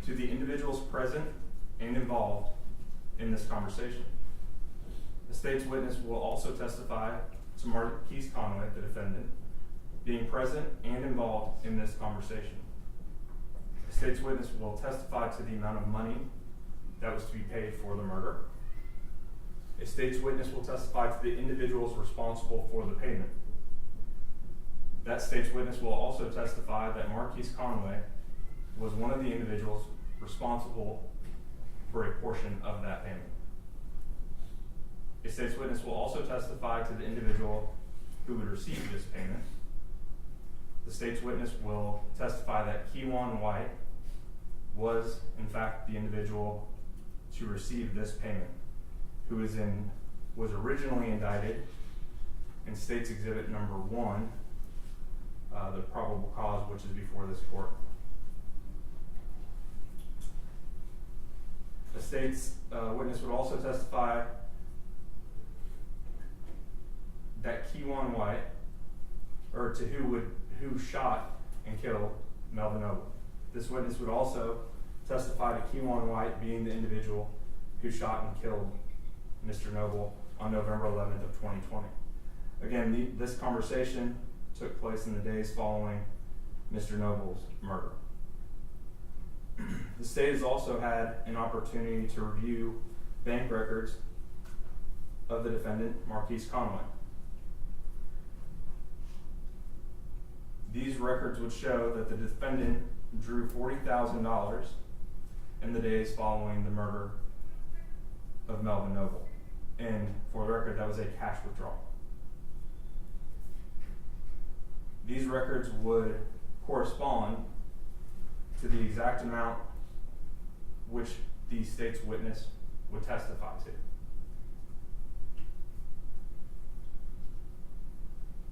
to the individuals present and involved in this conversation. The state's witness will also testify to Markies Conway, the defendant, being present and involved in this conversation. The state's witness will testify to the amount of money that was to be paid for the murder. A state's witness will testify to the individuals responsible for the payment. That state's witness will also testify that Markies Conway was one of the individuals responsible for a portion of that payment. A state's witness will also testify to the individual who would receive this payment. The state's witness will testify that Kewan White was, in fact, the individual to receive this payment, who was originally indicted in State's Exhibit number 1, the probable cause, which is before this court. The state's witness would also testify that Kewan White, or to who shot and killed Melvin Noble. This witness would also testify to Kewan White being the individual who shot and killed Mr. Noble on November 11th of 2020. Again, this conversation took place in the days following Mr. Noble's murder. The state has also had an opportunity to review bank records of the defendant, Markies Conway. These records would show that the defendant drew $40,000 in the days following the murder of Melvin Noble. And for the record, that was a cash withdrawal. These records would correspond to the exact amount which the state's witness would testify to.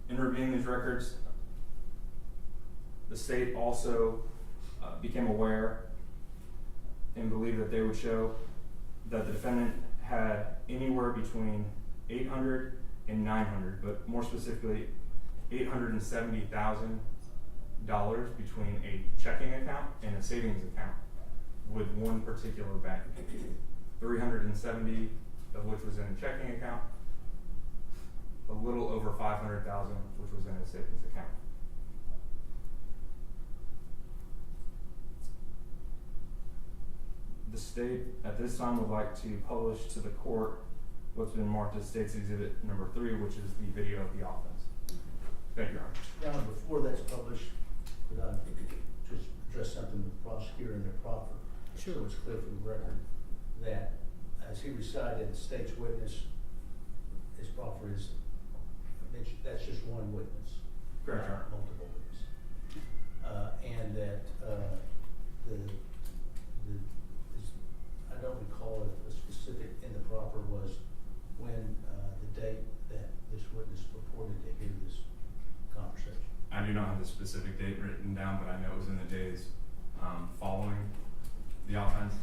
In reviewing these records, the state also became aware and believed that they would show that the defendant had anywhere between $800 and $900, but more specifically $870,000 between a checking account and a savings account with one particular bank. 370 of which was in a checking account, a little over 500,000 which was in a savings account. The state at this time would like to publish to the court what's been marked as State's Exhibit number 3, which is the video of the offense. Thank you, Your Honor. Your Honor, before that's published, could I just address something with the prosecutor and the proffer? Sure. So it's clear for the record that as he recited, the state's witness, his proffer is, that's just one witness. Correct, Your Honor. Multiple witnesses. And that I don't recall if the specific in the proffer was when the date that this witness purported to hear this conversation. I do not have the specific date written down, but I know it was in the days following the offense.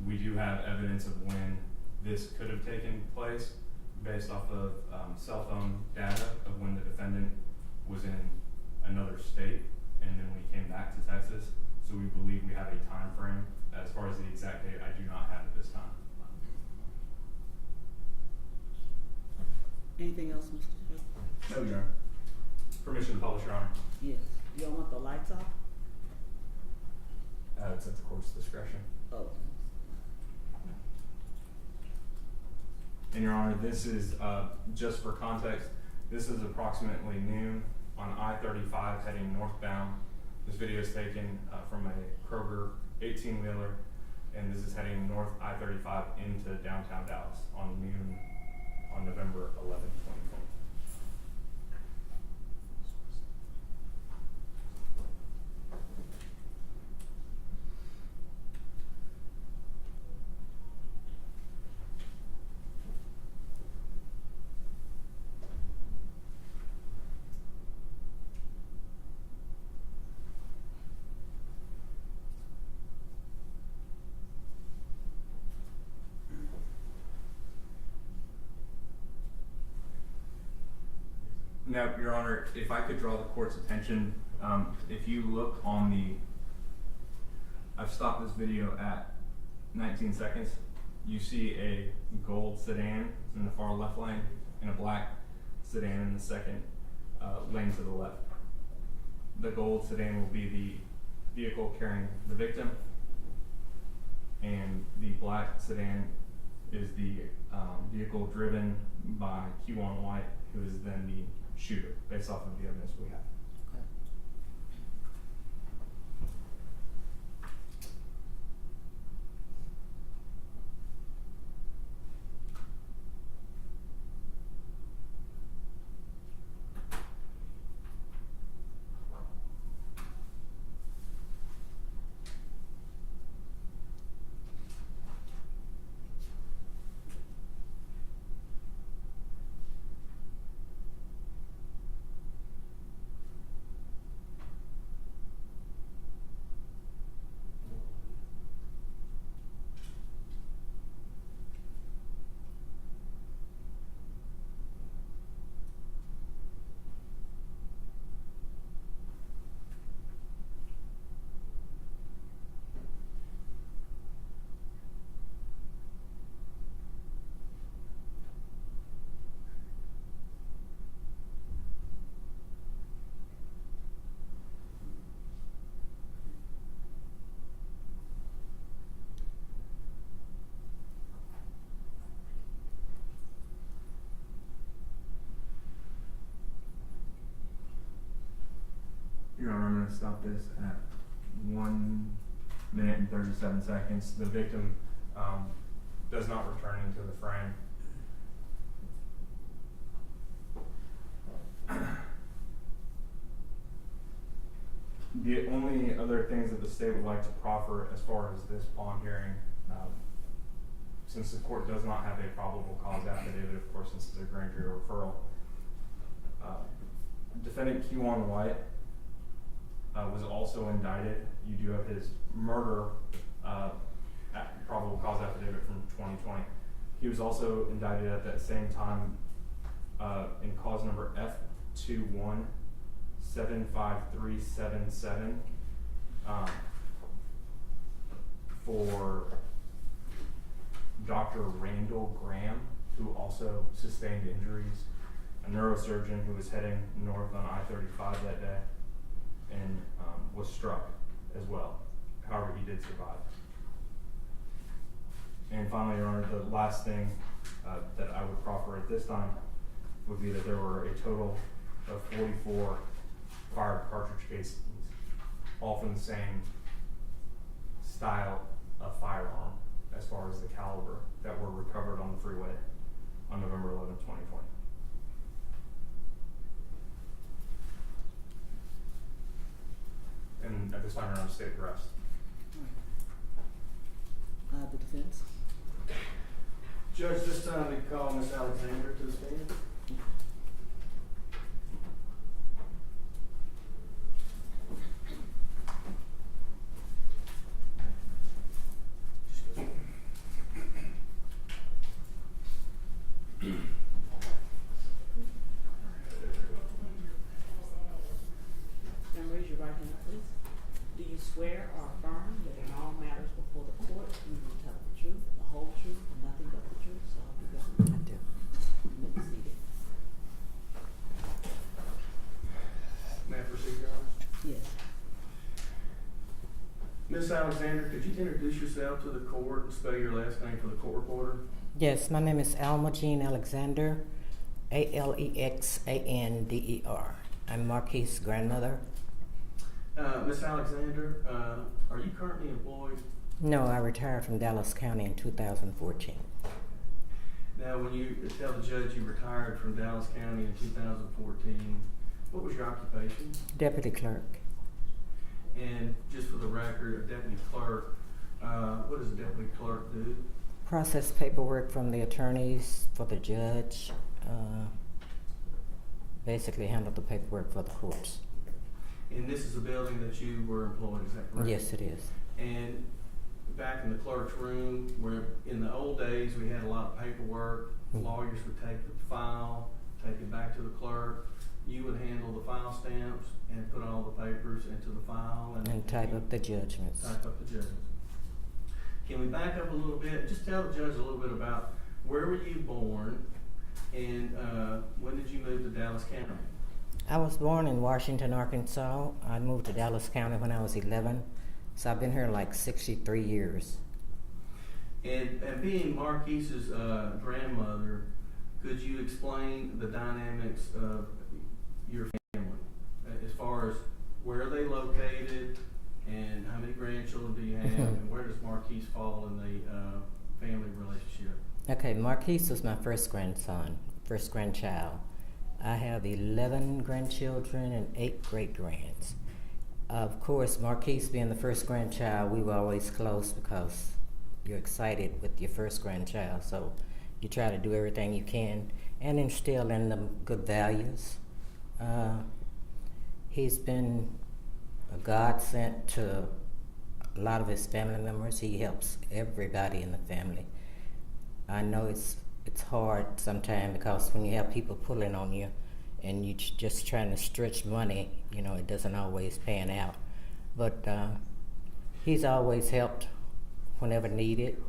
We do have evidence of when this could have taken place based off of cell phone data of when the defendant was in another state and then we came back to Texas. So we believe we have a time frame. As far as the exact date, I do not have at this time. Anything else, Mr. Joe? No, Your Honor. Permission to publish, Your Honor. Yes. Y'all want the lights off? It's at the court's discretion. Oh. And Your Honor, this is, just for context, this is approximately noon on I-35 heading northbound. This video is taken from a Kroger 18-wheeler, and this is heading north I-35 into downtown Dallas on noon on November 11th, 2020. Now, Your Honor, if I could draw the court's attention, if you look on stop this video at 19 seconds. You see a gold sedan in the far left lane and a black sedan in the second lane to the left. The gold sedan will be the vehicle carrying the victim, and the black sedan is the vehicle driven by Q1 White, who is then the shooter, based off of the evidence we have. Okay. Your Honor, I'm going to stop this at 1 minute and 37 seconds. The victim does not return into the frame. The only other things that the state would like to proffer as far as this bond hearing, since the court does not have a probable cause affidavit, of course, since it's a grand jury referral, defendant Q1 White was also indicted. You do have his murder probable cause affidavit from 2020. He was also indicted at that same time in cause number F2175377 for Dr. Randall Graham, who also sustained injuries, a neurosurgeon who was heading north on I-35 that day, and was struck as well. However, he did survive. And finally, Your Honor, the last thing that I would proffer at this time would be that there were a total of 44 fired cartridge casings, all from the same style of firearm as far as the caliber, that were recovered on the freeway on November 11, 2020. And at this time, Your Honor, state the rest. The defense. Judge, this time we call Ms. Alexander to the stand. And raise your right hand, please. Do you swear or affirm that in all matters before the court, you will tell the truth, the whole truth, and nothing but the truth, so help you God? I do. You may be seated. May I proceed, Your Honor? Yes. Ms. Alexander, could you introduce yourself to the court and spell your last name for the court reporter? Yes, my name is Alma Jean Alexander, Alexander. I'm Markies' grandmother. Ms. Alexander, are you currently employed? No, I retired from Dallas County in 2014. Now, when you tell the judge you retired from Dallas County in 2014, what was your occupation? Deputy clerk. And just for the record, a deputy clerk, what does a deputy clerk do? Process paperwork from the attorneys for the judge. Basically handle the paperwork for the courts. And this is a building that you were employed, is that correct? Yes, it is. And back in the clerk's room, where in the old days we had a lot of paperwork, lawyers would take the file, take it back to the clerk. You would handle the file stamps and put all the papers into the file And type up the judgments. Type up the judgments. Can we back up a little bit? Just tell the judge a little bit about where were you born and when did you move to Dallas County? I was born in Washington, Arkansas. I moved to Dallas County when I was 11, so I've been here like 63 years. And being Markies' grandmother, could you explain the dynamics of your family as far as where are they located and how many grandchildren do you have and where does Markies fall in the family relationship? Okay, Marquise was my first grandson, first grandchild. I have 11 grandchildren and 8 great-grands. Of course, Marquise being the first grandchild, we were always close because you're excited with your first grandchild, so you try to do everything you can and instill in them good values. He's been a godsend to a lot of his family members. He helps everybody in the family. I know it's hard sometimes because when you have people pulling on you and you just trying to stretch money, you know, it doesn't always pan out. But he's always helped whenever needed.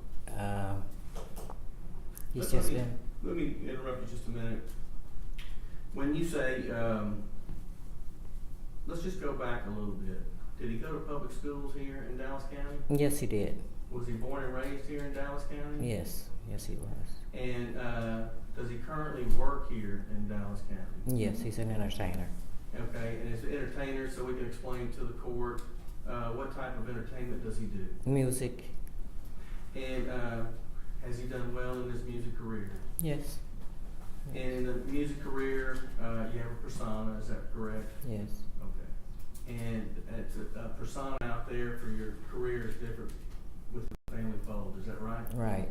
He's just been. Let me interrupt you just a minute. When you say, let's just go back a little bit. Did he go to public schools here in Dallas County? Yes, he did. Was he born and raised here in Dallas County? Yes, yes, he was. And does he currently work here in Dallas County? Yes, he's an entertainer. Okay, and as an entertainer, so we can explain to the court, what type of entertainment does he do? Music. And has he done well in his music career? Yes. And in the music career, you have a persona, is that correct? Yes. Okay. And it's a persona out there for your career is different with the family fold, is that right? Right.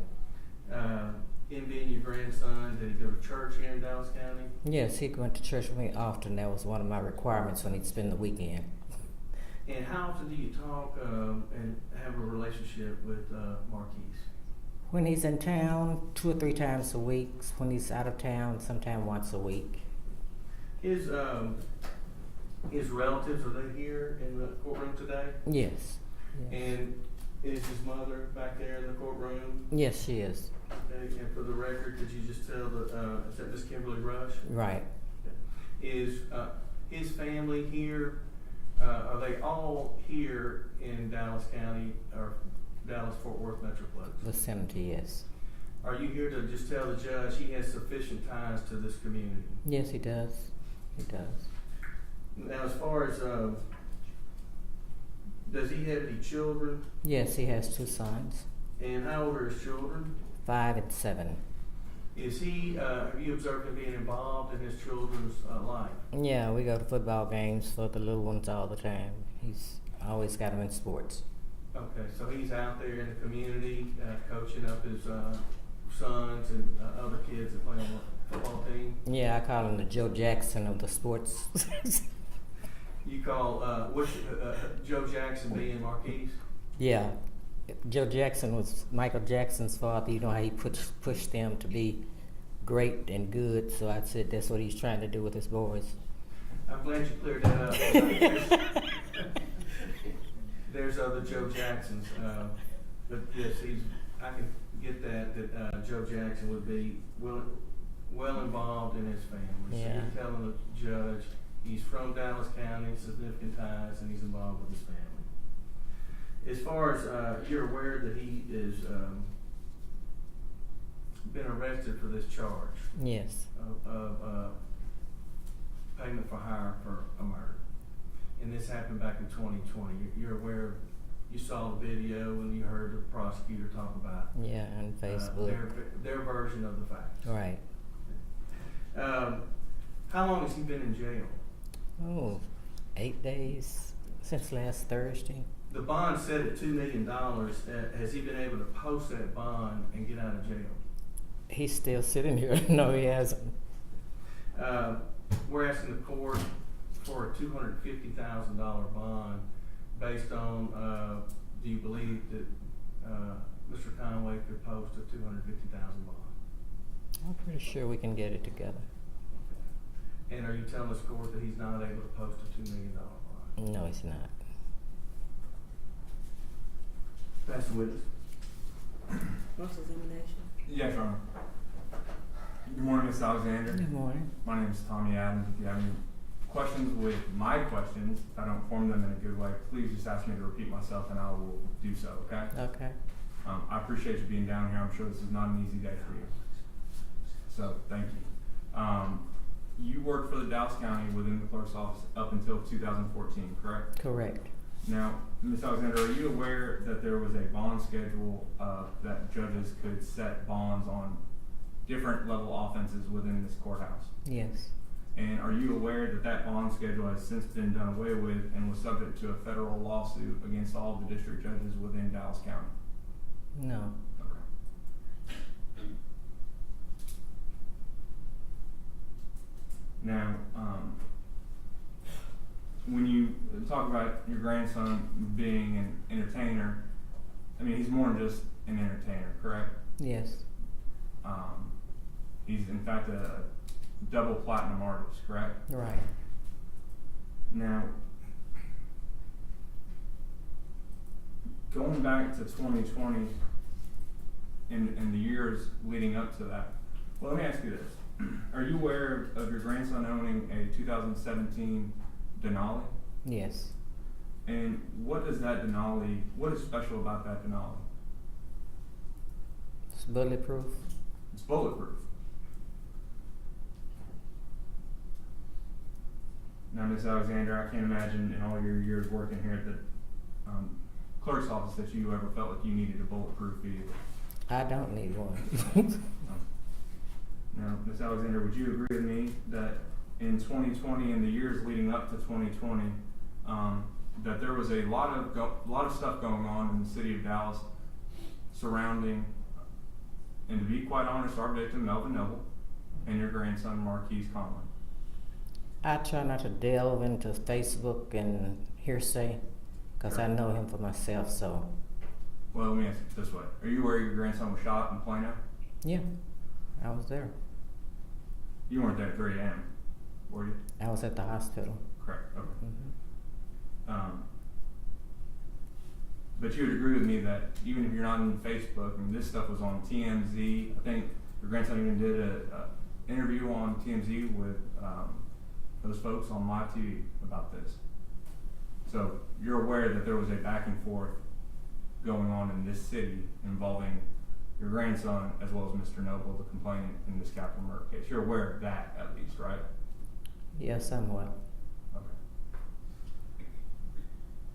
Him being your grandson, did he go to church here in Dallas County? Yes, he went to church with me often. That was one of my requirements when he'd spend the weekend. And how often do you talk and have a relationship with Markies? When he's in town, 2 or 3 times a week. When he's out of town, sometime once a week. His relatives, are they here in the courtroom today? Yes. Yes. And is his mother back there in the courtroom? Yes, she is. Okay. And for the record, could you just tell is that Miss Kimberly Rush? Right. Is his family here? Are they all here in Dallas County or Dallas-Fort Worth Metroplex? Vicinity, yes. Are you here to just tell the judge he has sufficient ties to this community? Yes, he does. He does. Now, as far as, does he have any children? Yes, he has 2 sons. And how old are his children? 5 and 7. Is he, have you observed him being involved in his children's life? Yeah, we go to football games for the little ones all the time. He's always got them in sports. Okay, so he's out there in the community coaching up his sons and other kids that play on the football team? Yeah, I call him the Joe Jackson of the sports. You call Joe Jackson being Markies? Yeah. Joe Jackson was Michael Jackson's father. You know how he pushed them to be great and good. So I said that's what he's trying to do with his boys. I'm glad you cleared that up. There's other Joe Jacksons, but yes, I can get that Joe Jackson would be well involved in his family. Yeah. So you're telling the judge he's from Dallas County, significant ties, and he's involved with his family. As far as you're aware that he is been arrested for this charge Yes. of payment for hire for a murder, and this happened back in 2020. You're aware, you saw the video and you heard the prosecutor talk about Yeah, on Facebook. their version of the facts. Right. How long has he been in jail? Oh, 8 days since last Thursday. The bond set at $2 million. Has he been able to post that bond and get out of jail? He's still sitting here. No, he hasn't. We're asking the court for a $250,000 bond based on, do you believe that Mr. Conway could post a $250,000 bond? I'm pretty sure we can get it together. And are you telling this court that he's not able to post a $2 million bond? No, he's not. That's the witness. Cross-examination. Yes, Your Honor. Good morning, Ms. Alexander. Good morning. My name is Tommy Adams. If you have any questions with my questions, if I don't form them in a good way, please just ask me to repeat myself and I will do so, okay? Okay. I appreciate you being down here. I'm sure this is not an easy day for you. So, thank you. You worked for the Dallas County within the clerk's office up until 2014, correct? Correct. Now, Ms. Alexander, are you aware that there was a bond schedule that judges could set bonds on different level offenses within this courthouse? Yes. And are you aware that that bond schedule has since been done away with and was subject to a federal lawsuit against all of the district judges within Dallas County? No. Okay. Now, when you talk about your grandson being an entertainer, I mean, he's more than just an entertainer, correct? Yes. He's in fact a double platinum artist, correct? Right. Now, going back to 2020 and the years leading up to that, well, let me ask you this. Are you aware of your grandson owning a 2017 Denali? Yes. And what is that Denali, what is special about that Denali? It's bulletproof. It's bulletproof. Now, Ms. Alexander, I can't imagine in all your years working here at the clerk's office that you ever felt like you needed a bulletproof vehicle. I don't need one. Now, Ms. Alexander, would you agree with me that in 2020 and the years leading up to 2020, that there was a lot of stuff going on in the city of Dallas surrounding, and to be quite honest, our victim Melvin Noble and your grandson Markies Conway? I try not to delve into Facebook and hearsay because I know him for myself, so. Well, let me ask it this way. Are you aware your grandson was shot in Plano? Yeah, I was there. You weren't there at 3 a.m., were you? I was at the hospital. Correct, okay. Mm-hmm. But you would agree with me that even if you're not on Facebook, I mean, this stuff was on TMZ. I think your grandson even did an interview on TMZ with those folks on live TV about this. So you're aware that there was a back and forth going on in this city involving your grandson as well as Mr. Noble, the complainant in this capital murder case. You're aware of that at least, right? Yes, somewhat. Okay.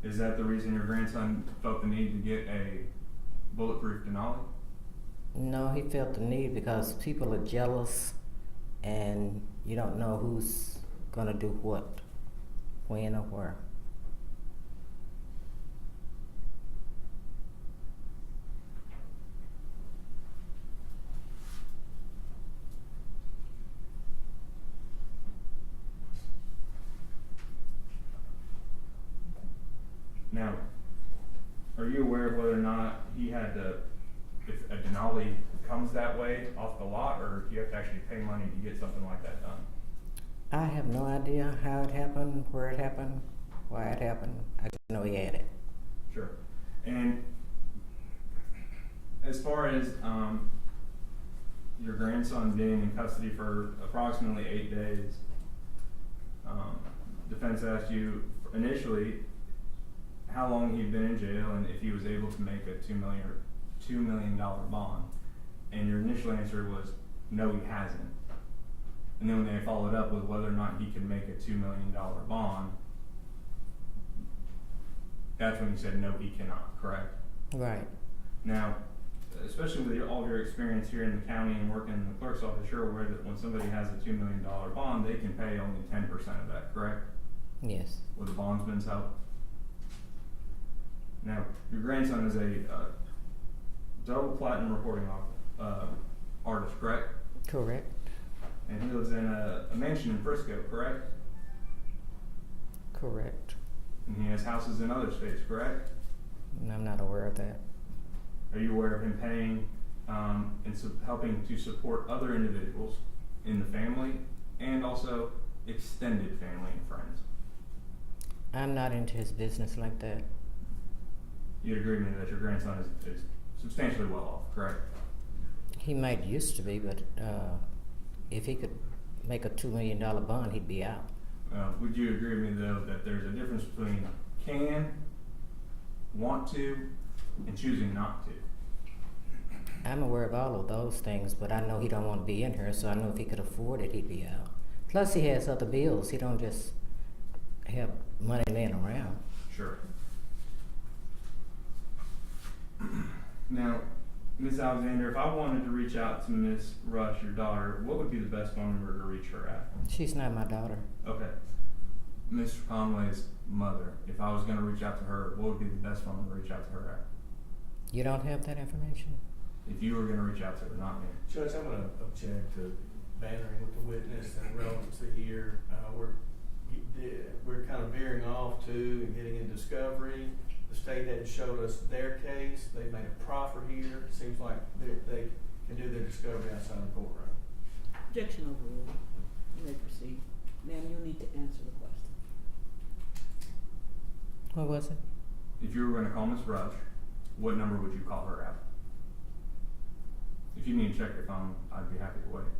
Is that the reason your grandson felt the need to get a bulletproof Denali? No, he felt the need because people are jealous and you don't know who's gonna do what, when or where. Now, are you aware of whether or not he had to, if a Denali comes that way off the lot, or do you have to actually pay money to get something like that done? I have no idea how it happened, where it happened, why it happened. I just know he had it. Sure. And as far as your grandson being in custody for approximately 8 days, defense asked you initially how long he'd been in jail and if he was able to make a $2 million bond. And your initial answer was, no, he hasn't. And then when they followed up with whether or not he could make a $2 million bond, that's when you said, no, he cannot, correct? Right. Now, especially with all of your experience here in the county and working in the clerk's office, you're aware that when somebody has a $2 million bond, they can pay only 10% of that, correct? Yes. With the bondsman's help. Now, your grandson is a double platinum recording artist, correct? Correct. And he lives in a mansion in Frisco, correct? Correct. And he has houses in other states, correct? And I'm not aware of that. Are you aware of him paying and helping to support other individuals in the family and also extended family and friends? I'm not into his business like that. You'd agree with me that your grandson is substantially well off, correct? He might used to be, but if he could make a $2 million bond, he'd be out. Would you agree with me though that there's a difference between can, want to, and choosing not to? I'm aware of all of those things, but I know he don't want to be in here, so I know if he could afford it, he'd be out. Plus, he has other bills. He don't just have money laying around. Sure. Now, Ms. Alexander, if I wanted to reach out to Ms. Rush, your daughter, what would be the best phone number to reach her at? She's not my daughter. Okay. Mr. Conway's mother, if I was going to reach out to her, what would be the best phone number to reach out to her at? You don't have that information? If you were going to reach out to her, not me. Judge, I'm gonna object to bantering with the witness and relevancy here. We're kind of veering off to and getting in discovery. The state hadn't showed us their case. They made a proffer here. It seems like they can do their discovery outside the courtroom. Objection overruled. You may proceed. Ma'am, you'll need to answer the question. What was it? If you were going to call Ms. Rush, what number would you call her at? If you need to check your phone, I'd be happy to wait.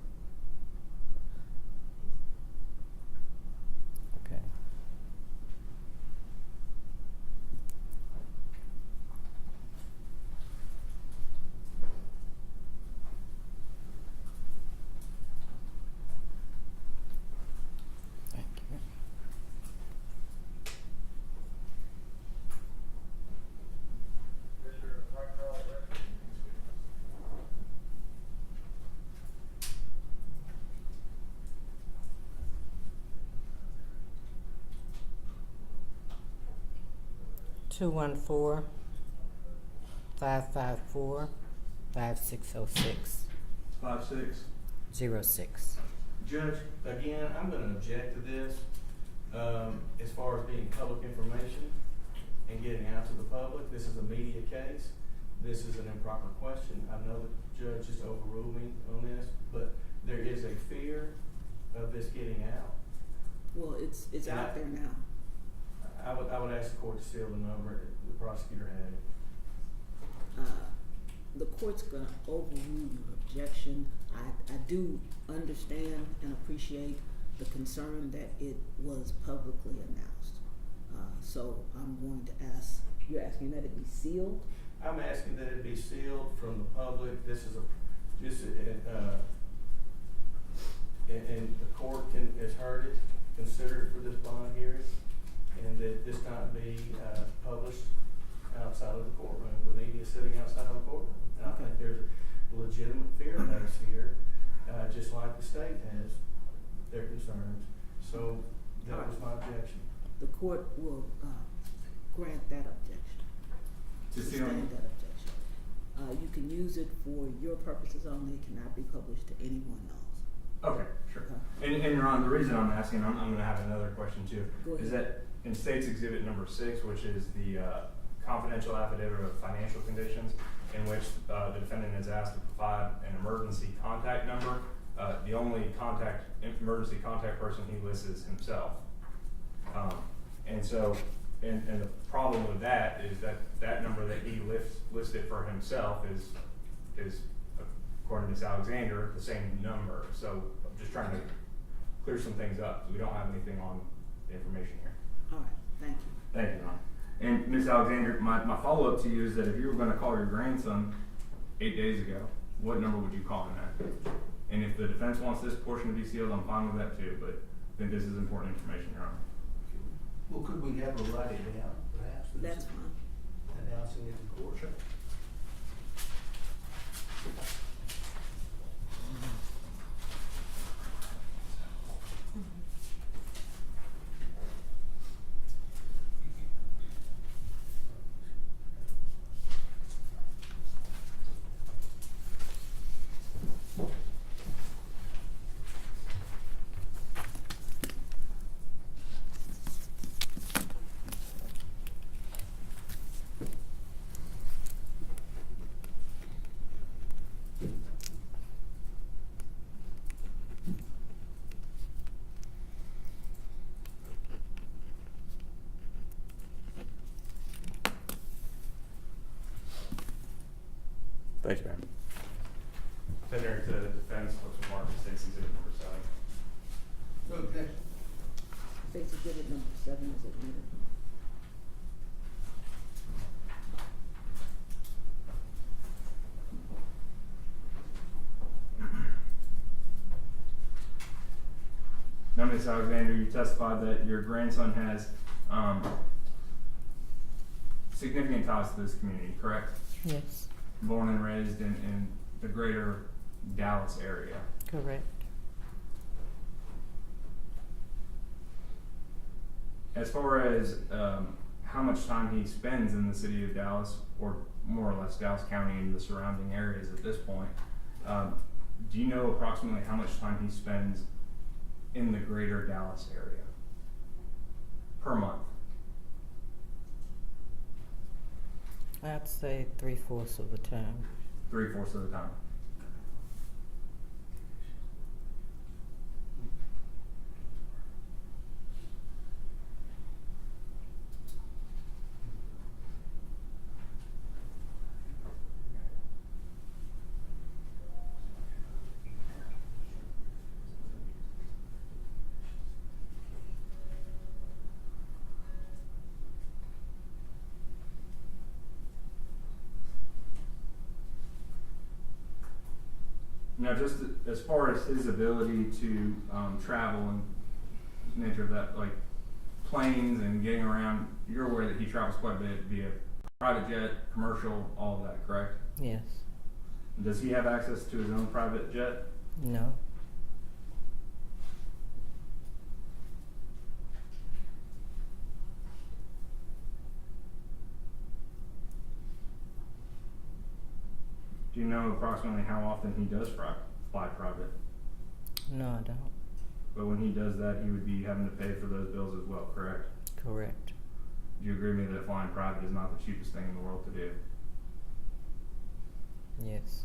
Okay. Thank you. Two 554-5606. 5'6". 06. Judge, again, I'm gonna object to this, as far as being public information and getting out to the public. This is a media case. This is an improper question. I know the judge just overruled me on this, but there is a fear of this getting out. Well, it's And out there now. I would ask the court to seal the number. The prosecutor had it. The court's gonna overrule your objection. I do understand and appreciate the concern that it was publicly announced. So I'm going to ask, you're asking that it be sealed? I'm asking that it be sealed from the public. This is and the court has heard it, considered it for this bond hearing, and that this not be published outside of the courtroom. The media sitting outside of the courtroom. And I think there's a legitimate fear of us here, just like the state has their concerns. So that was my objection. The court will grant that objection. Sustain that objection. You can use it for your purposes only. It cannot be published to anyone else. Okay, sure. Okay. And Your Honor, the reason I'm asking, I'm going to have another question too, Go ahead. is that in State's Exhibit number 6, which is the confidential affidavit of financial conditions, in which the defendant is asked to provide an emergency contact number, the only emergency contact person he lists is himself. And the problem with that is that number that he listed for himself is according to Ms. Alexander, the same number. So I'm just trying to clear some things up. We don't have anything on the information here. All right, thank you. Thank you, Your Honor. And Ms. Alexander, my follow-up to you is that if you were going to call your grandson 8 days ago, what number would you call him at? And if the defense wants this portion to be sealed, I'm fine with that too, but I think this is important information, Your Honor. Well, could we have her write it down, perhaps? That's fine. Announcing it in court? Sure. Thank you, ma'am. Defender to defense, looks for Markies, states exhibit number 7. No objection. State's exhibit number 7 is admitted. Now, Ms. Alexander, you testified that your grandson has significant ties to this community, correct? Yes, Born and raised in the greater Dallas area. correct. As far as how much time he spends in the city of Dallas, or more or less Dallas County and the surrounding areas at this point, do you know approximately how much time he spends in the greater Dallas area per month? I'd say 3/4 of the time. 3/4 of the time. Now, just as far as his ability to travel and nature of that, like planes and getting around, you're aware that he travels quite a bit via private jet, commercial, all of that, correct? Yes. Does he have access to his own private jet? No. Do you know approximately how often he does fly private? No, I don't. But when he does that, he would be having to pay for those bills as well, correct? Correct. Do you agree with me that flying private is not the cheapest thing in the world to do? Yes.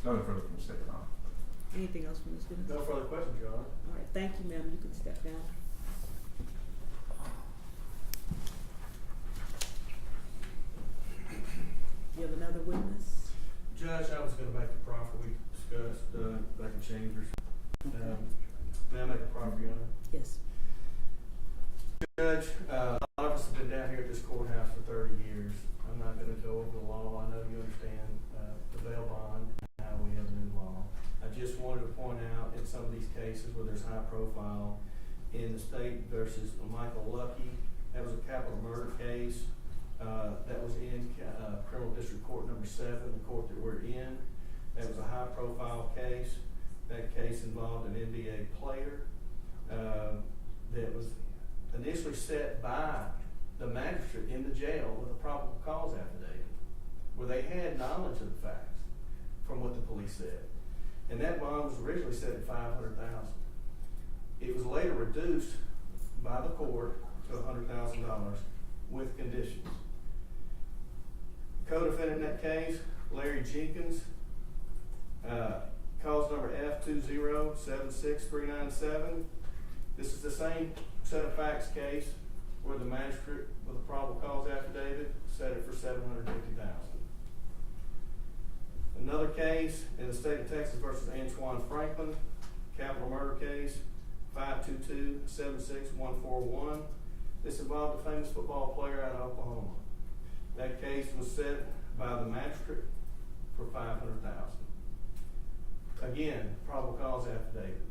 No further from the state, Ron. Anything else from Ms. Gibbons? No further questions, Your Honor. All right, thank you, ma'am. You can step down. You have another witness? Judge, I was gonna make a proffer we discussed, back in Chambers. May I make a proffer, Your Honor? Yes. Judge, a lot of us have been down here at this courthouse for 30 years. I'm not gonna go over the law. I know you understand, the bail bond and how we have a new law. I just wanted to point out in some of these cases where there's high profile, in the state versus Michael Lucky, that was a capital murder case. That was in criminal district court number 7, the court that we're in. That was a high profile case. That case involved an NBA player that was initially set by the magistrate in the jail with a probable cause affidavit, where they had knowledge of the facts from what the police said. And that bond was originally set at $500,000. It was later reduced by the court to $100,000 with conditions. Co-defendant in that case, Larry Jenkins, cause number F2076397. This is the same set of facts case where the magistrate with a probable cause affidavit set it for $750,000. Another case in the state of Texas versus Antoine Franklin, capital murder case, 522-76141. This involved a famous football player out of Oklahoma. That case was set by the magistrate for $500,000. Again, probable cause affidavit.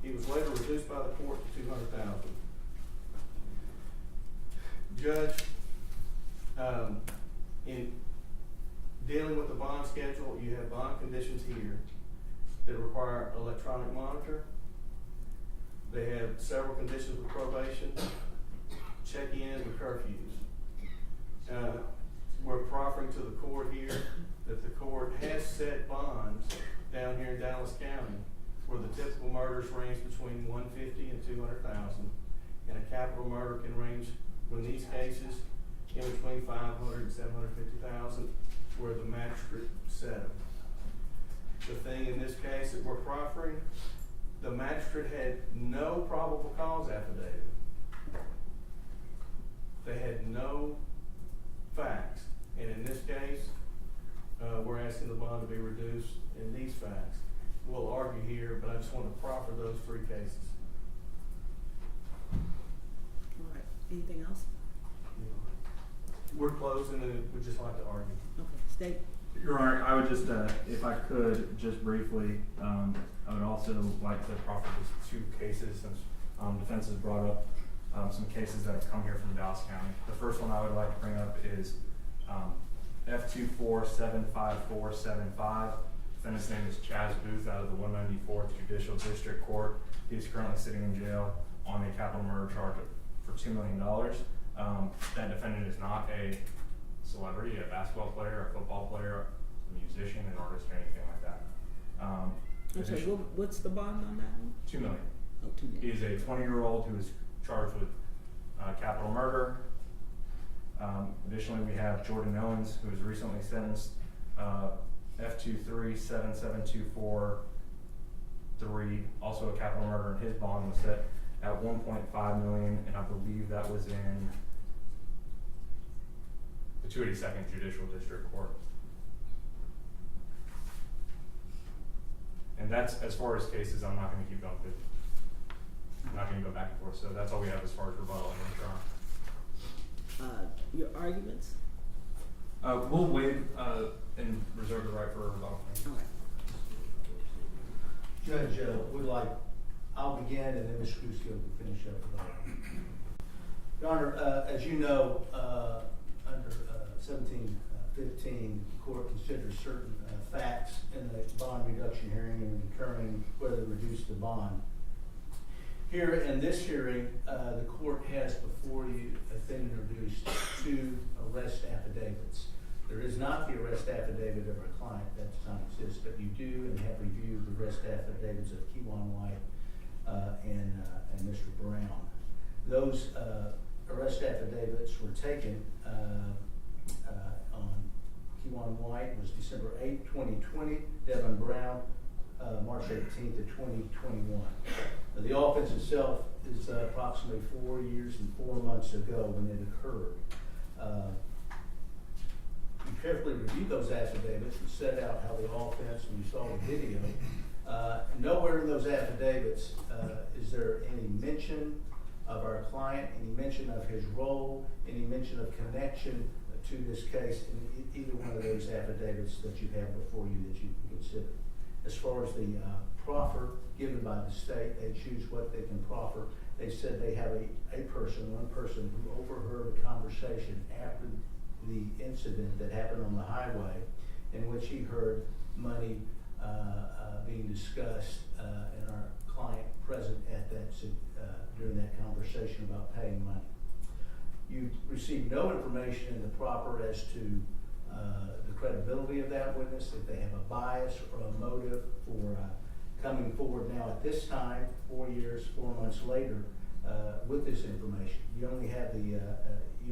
He was later reduced by the court to $200,000. Judge, in dealing with the bond schedule, you have bond conditions here that require electronic monitor. They have several conditions with probation, check-in, and curfews. We're proffering to the court here that the court has set bonds down here in Dallas County where the typical murders range between $150,000 and $200,000, and a capital murder can range, in these cases, in between $500,000 and $750,000, where the magistrate set them. The thing in this case that we're proffering, the magistrate had no probable cause affidavit. just want to proffer those 3 cases. All right, anything else? We're closing and we'd just like to argue. Okay, state. Your Honor, I would just, if I could, just briefly, I would also like to proffer just 2 cases since defense has brought up some cases that have come here from Dallas County. The first one I would like to bring up is F2475475. Defendant's name is Chaz Booth out of the 194th Judicial District Court. He is currently sitting in jail on a capital murder charge for $2 million. That defendant is not a celebrity, a basketball player, a football player, a musician, an artist, or anything like that. I'm sorry, what's the bond on that one? $2 million. Oh, 2 He million. is a 20-year-old who is charged with capital murder. Additionally, we have Jordan Owens, who was recently sentenced F2377243, also a capital murder, and his bond was set at $1.5 million, and I believe that was in the 282nd Judicial District Court. And that's, as far as cases, I'm not going to keep going with. I'm not going to go back and forth, so that's all we have as far as rebuttal and withdrawal. Your arguments? We'll waive and reserve the right for a rebuttal. All right. Judge, I'll begin and then Mr. Cusco can finish up with that. Your Honor, as you know, under 1715, the court considers certain facts in the bond reduction hearing and determining whether to reduce the bond. Here in this hearing, the court has before you been introduced 2 arrest affidavits. There is not the arrest affidavit of our client, that does not exist, but you do and have reviewed the arrest affidavits of Kewan White and Mr. Brown. Those arrest affidavits were taken on Kewan White was December 8, 2020, Devin Brown, March 18th of 2021. The offense itself is approximately 4 years and 4 months ago when it occurred. You carefully reviewed those affidavits and set out how the offense, and you saw the video. Nowhere in those affidavits is there any mention of our client, any mention of his role, any mention of connection to this case in either one of those affidavits that you have before you that you can consider. As far as the proffer given by the state, they choose what they can proffer. They said they have one person who overheard a conversation after the incident that happened on the highway in which he heard money being discussed and our client present at that during that conversation about paying money. You received no information in the proffer as to the credibility of that witness, if they have a bias or a motive for coming forward now at this time, 4 years, 4 months later, with this information. You only have you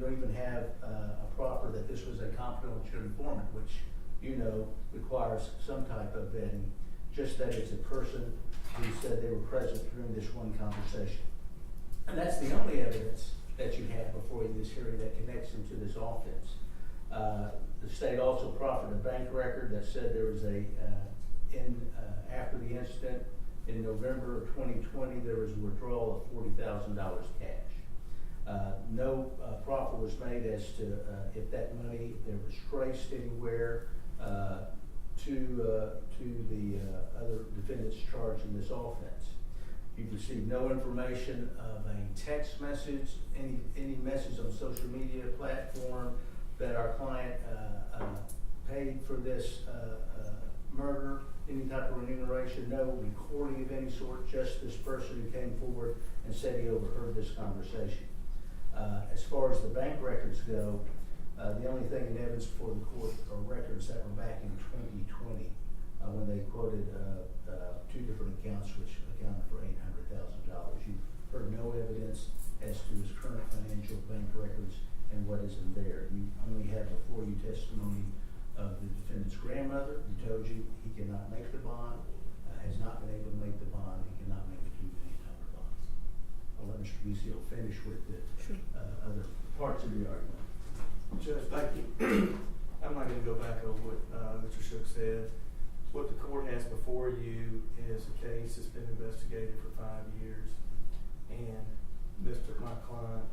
don't even have a proffer that this was a confidential informant, which you know requires some type of vetting, just that it's a person who said they were present during this one conversation. And that's the only evidence that you have before you this hearing that connects him to this offense. The state also proffered a bank record that said there was after the incident in November of 2020, there was a withdrawal of $40,000 cash. No proffer was made as to if that money there was traced anywhere to the other defendants charged in this offense. You've received no information of a text message, any message on social media platform that our client paid for this murder, any type of remuneration, no recording of any sort, just this person who came forward and said he overheard this conversation. As far as the bank records go, the only thing in evidence before the court are records that were back in 2020 when they quoted 2 different accounts which accounted for $800,000. You've heard no evidence as to his current financial bank records and what is in there. You only have before you testimony of the defendant's grandmother who told you he cannot make the bond, has not been able to make the bond, he cannot make a $2 million bond. I'll let Mr. Beezy finish with the other parts of the argument. Judge, thank you. I'm not going to go back over what Mr. Shook said. what the court has before you is a case that's been investigated for 5 years, and my client,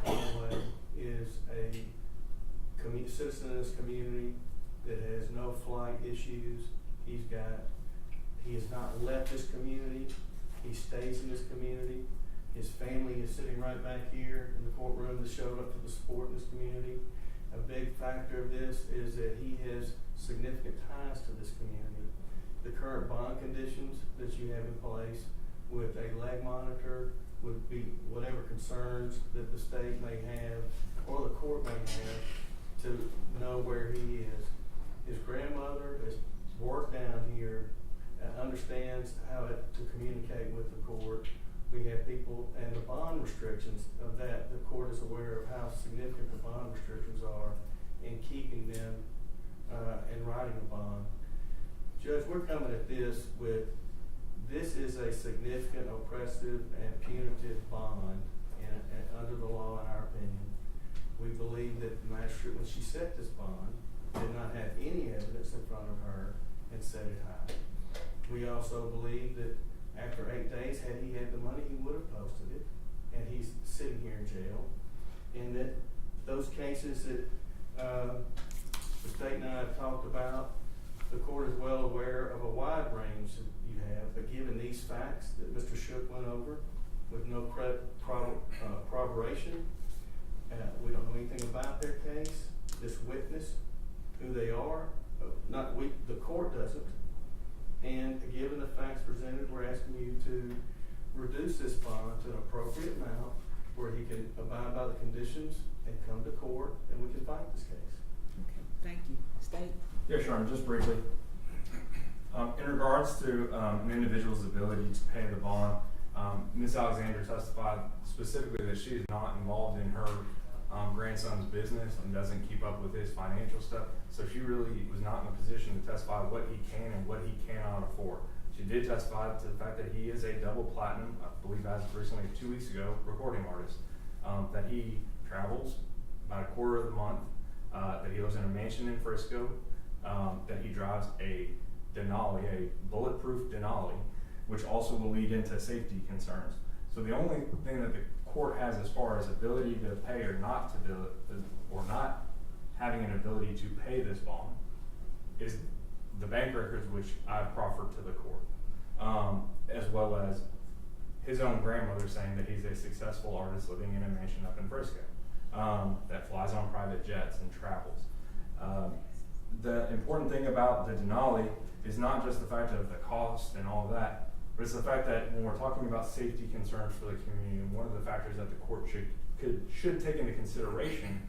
Mr. Conway, is a citizen in this community that has no flight issues. He has not left this community. He stays in this community. His family is sitting right back here in the courtroom that showed up to the support in this community. A big factor of this is that he has significant ties to this community. The current bond conditions that you have in place with a leg monitor would be whatever concerns that the state may have or the court may have to know where he is. His grandmother has worked down here and understands how to communicate with the court. We have people, and the bond restrictions of that, the court is aware of how significant the bond restrictions are in keeping them and writing a bond. Judge, we're coming at this is a significant oppressive and punitive bond under the law, in our opinion. We believe that the magistrate, when she set this bond, did not have any evidence in front of her and set it high. We also believe that after 8 days, had he had the money, he would have posted it, and he's sitting here in jail. And that those cases that the state and I have talked about, the court is well aware of a wide range that you have, but given these facts that Mr. Shook went over with no corroboration, we don't know anything about their case, this witness, who they are, the court doesn't. And given the facts presented, we're asking you to reduce this bond to an appropriate amount where he can abide by the conditions and come to court and we can fight this case. Okay, thank you. State? Yeah, sure, just briefly. In regards to an individual's ability to pay the bond, Ms. Alexander testified specifically that she is not involved in her grandson's business and doesn't keep up with his financial stuff. So she really was not in a position to testify what he can and what he cannot afford. She did testify to the fact that he is a double platinum, I believe as of recently 2 weeks ago, recording artist, that he travels about a quarter of the month, that he lives in a mansion in Frisco, that he drives a Denali, a bulletproof Denali, which also will lead into safety concerns. So the only thing that the court has as far as ability to pay or not to do it, or not having an ability to pay this bond, is the bank records which I've proffered to the court, as well as his own grandmother saying that he's a successful artist living in a mansion up in Frisco, that flies on private jets and travels. The important thing about the Denali is not just the fact of the cost and all of that, but it's the fact that when we're talking about safety concerns for the community, and one of the factors that the court should take into consideration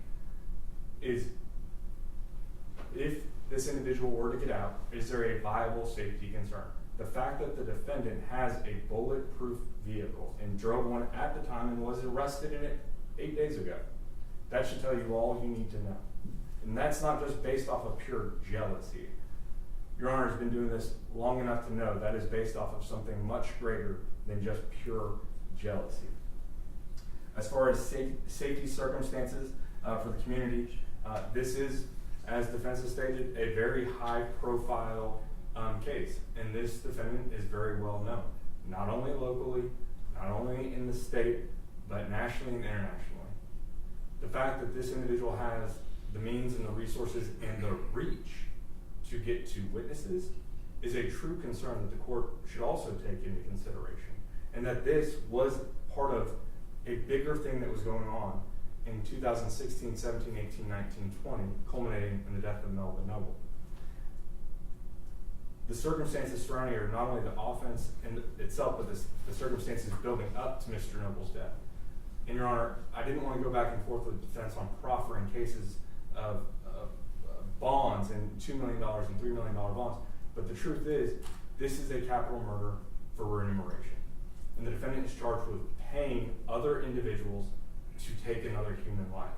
is, if this individual were to get out, is there a viable safety concern? The fact that the defendant has a bulletproof vehicle and drove one at the time and was arrested in it 8 days ago, that should tell you all you need to know. And that's not just based off of pure jealousy. Your Honor has been doing this long enough to know that is based off of something much greater than just pure jealousy. As far as safety circumstances for the community, this is, as defense has stated, a very high profile case. And this defendant is very well known, not only locally, not only in the state, but nationally and internationally. The fact that this individual has the means and the resources and the reach to get to witnesses is a true concern that the court should also take into consideration. And that this was part of a bigger thing that was going on in 2016, 17, 18, 19, 20, culminating in the death of Melvin Noble. The circumstances surrounding it are not only the offense in itself, but the circumstances building up to Mr. Noble's death. And Your Honor, I didn't want to go back and forth with the defense on proffering cases of bonds and $2 million and $3 million bonds, but the truth is, this is a capital murder for remuneration. And the defendant is charged with paying other individuals to take another human life.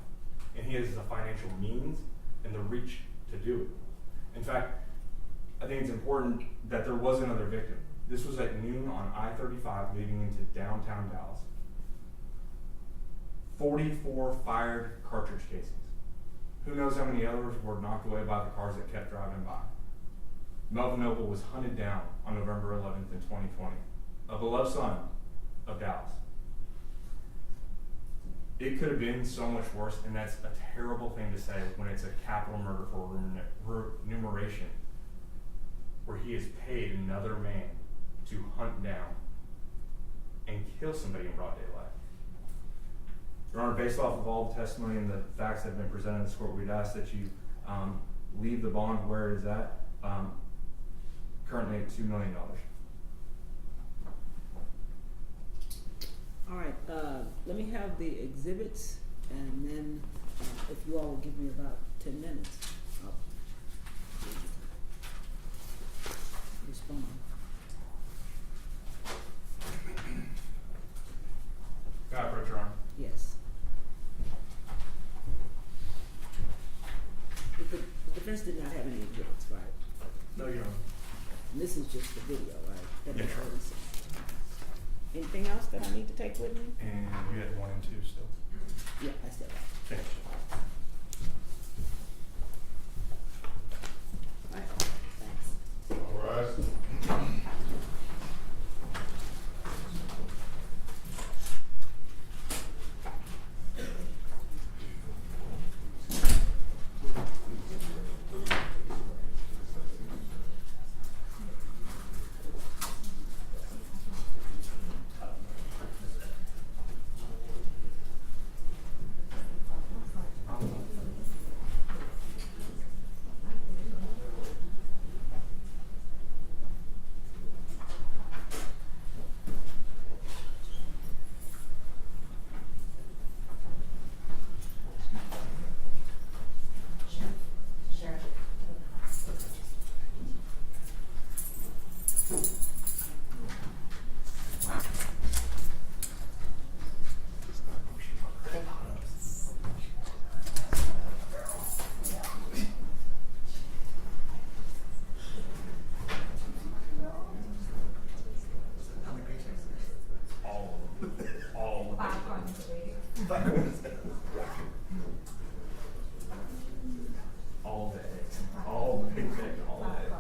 And he has the financial means and the reach to do it. In fact, I think it's important that there was another victim. This was at noon on I-35 leading into downtown Dallas. 44 fired cartridge casings. Who knows how many others were knocked away by the cars that kept driving by. Melvin Noble was hunted down on November 11th in 2020, a beloved son of Dallas. It could have been so much worse, and that's a terrible thing to say when it's a capital murder for remuneration, where he has paid another man to hunt down and kill somebody in broad daylight. Your Honor, based off of all the testimony and the facts that have been presented in this court, we'd ask that you leave the bond where it is at, currently at $2 million. All right, let me have the exhibits, and then if you all will give me about 10 minutes, I'll respond. God, approach, Your Honor. Yes. The defense did not have any exhibits, right? No, Your Honor. And this is just the video, right? That Yes, was Your Honor. released. Anything else that I need to take with me? And you had 1 and 2 still. Yeah, I said that. Finish. All right, thanks. All right. All the eggs. All the big egg, all the egg.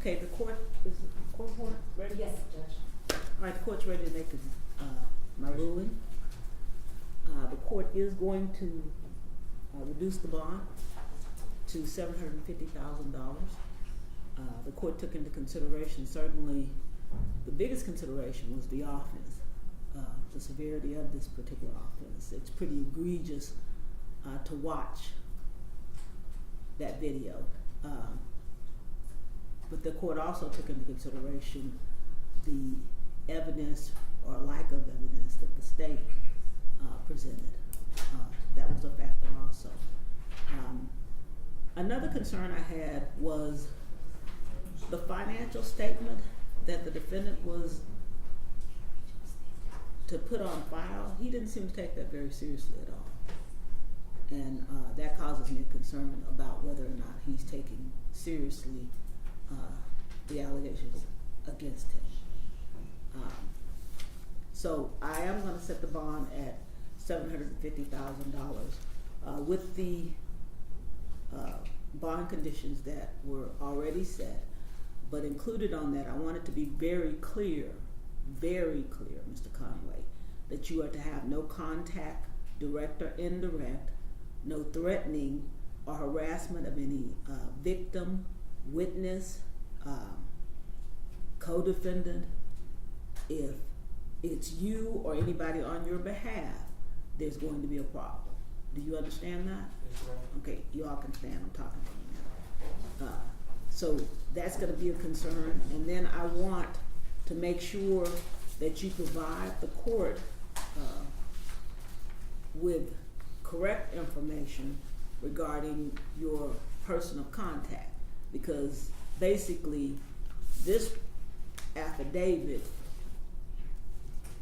Okay, is the court ready? Yes, Judge. All right, the court's ready to make my ruling. The court is going to reduce the bond to $750,000. The court took into consideration, certainly, the biggest consideration was the offense, the severity of this particular offense. It's pretty egregious to watch that video. But the court also took into consideration the evidence or lack of evidence that the state presented. That was a factor also. Another concern I had was the financial statement that the defendant was to put on file. He didn't seem to take that very seriously at all. And that causes me concern about whether or not he's taking seriously the allegations against him. So I am going to set the bond at $750,000 with the bond conditions that were already set. But included on that, I want it to be very clear, Mr. Conway, that you are to have no contact, direct or indirect, no threatening or harassment of any victim, witness, co-defendant. If it's you or anybody on your behalf, there's going to be a problem. Do you understand that? Yes, ma'am. Okay, you all can stand. I'm talking to you now. So that's going to be a concern. And then I want to make sure that you provide the court with correct information regarding your person of contact, because basically this affidavit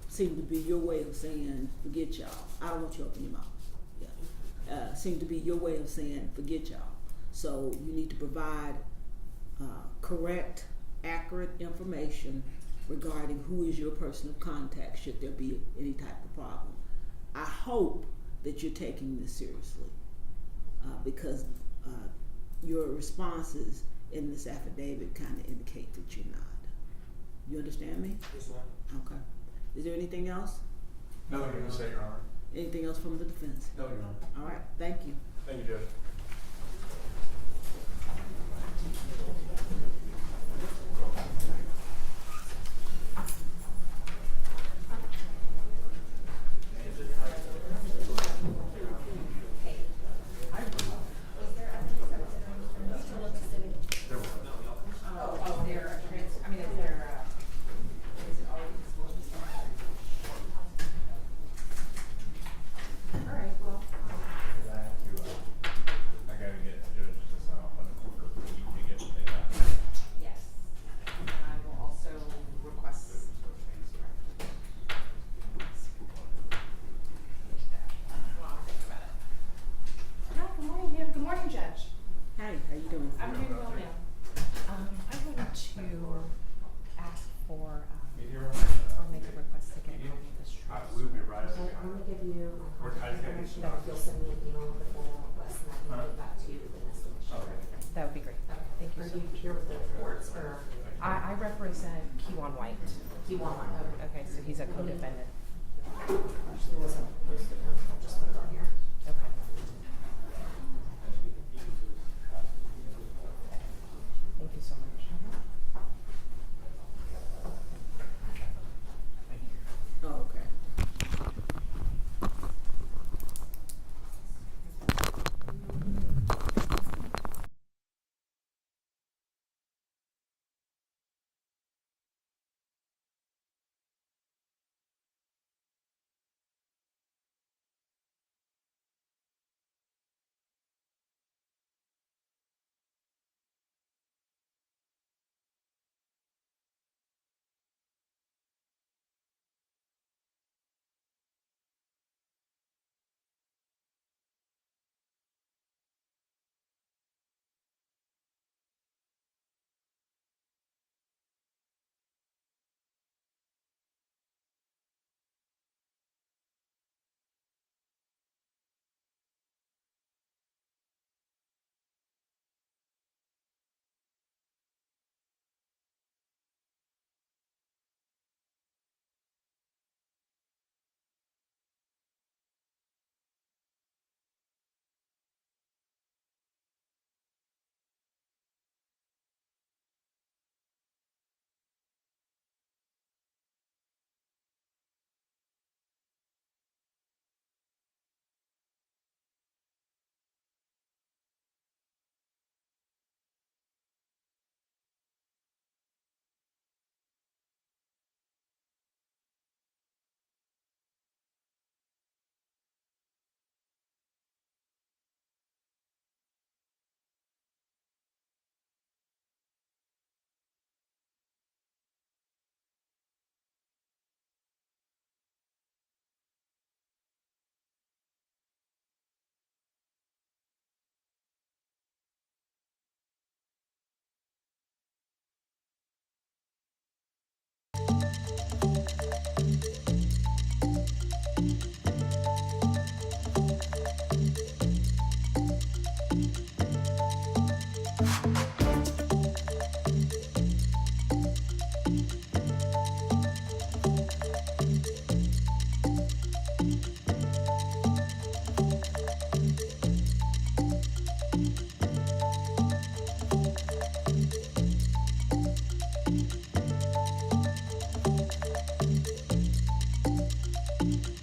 seemed to be your way of saying, forget y'all. I don't want you to open your mouth. Yeah. Seemed to be your way of saying, forget y'all. So you need to provide correct, accurate information regarding who is your person of contact should there be any type of problem. I hope that you're taking this seriously because your responses in this affidavit kind of indicate that you're not. You understand me? Yes, ma'am. Okay. Is there anything else? Nothing to say, Your Honor. Anything else from the defense? No, Your Honor. All right, thank you. Thank you, Judge. That would be great. Thank you. Are you here with the reports or? I represent Kiwan White. Kiwan White. Okay, so he's a co-defendant. There wasn't posted. I'll just put it on here. Okay. Thank you so much. Oh, okay. Thank you.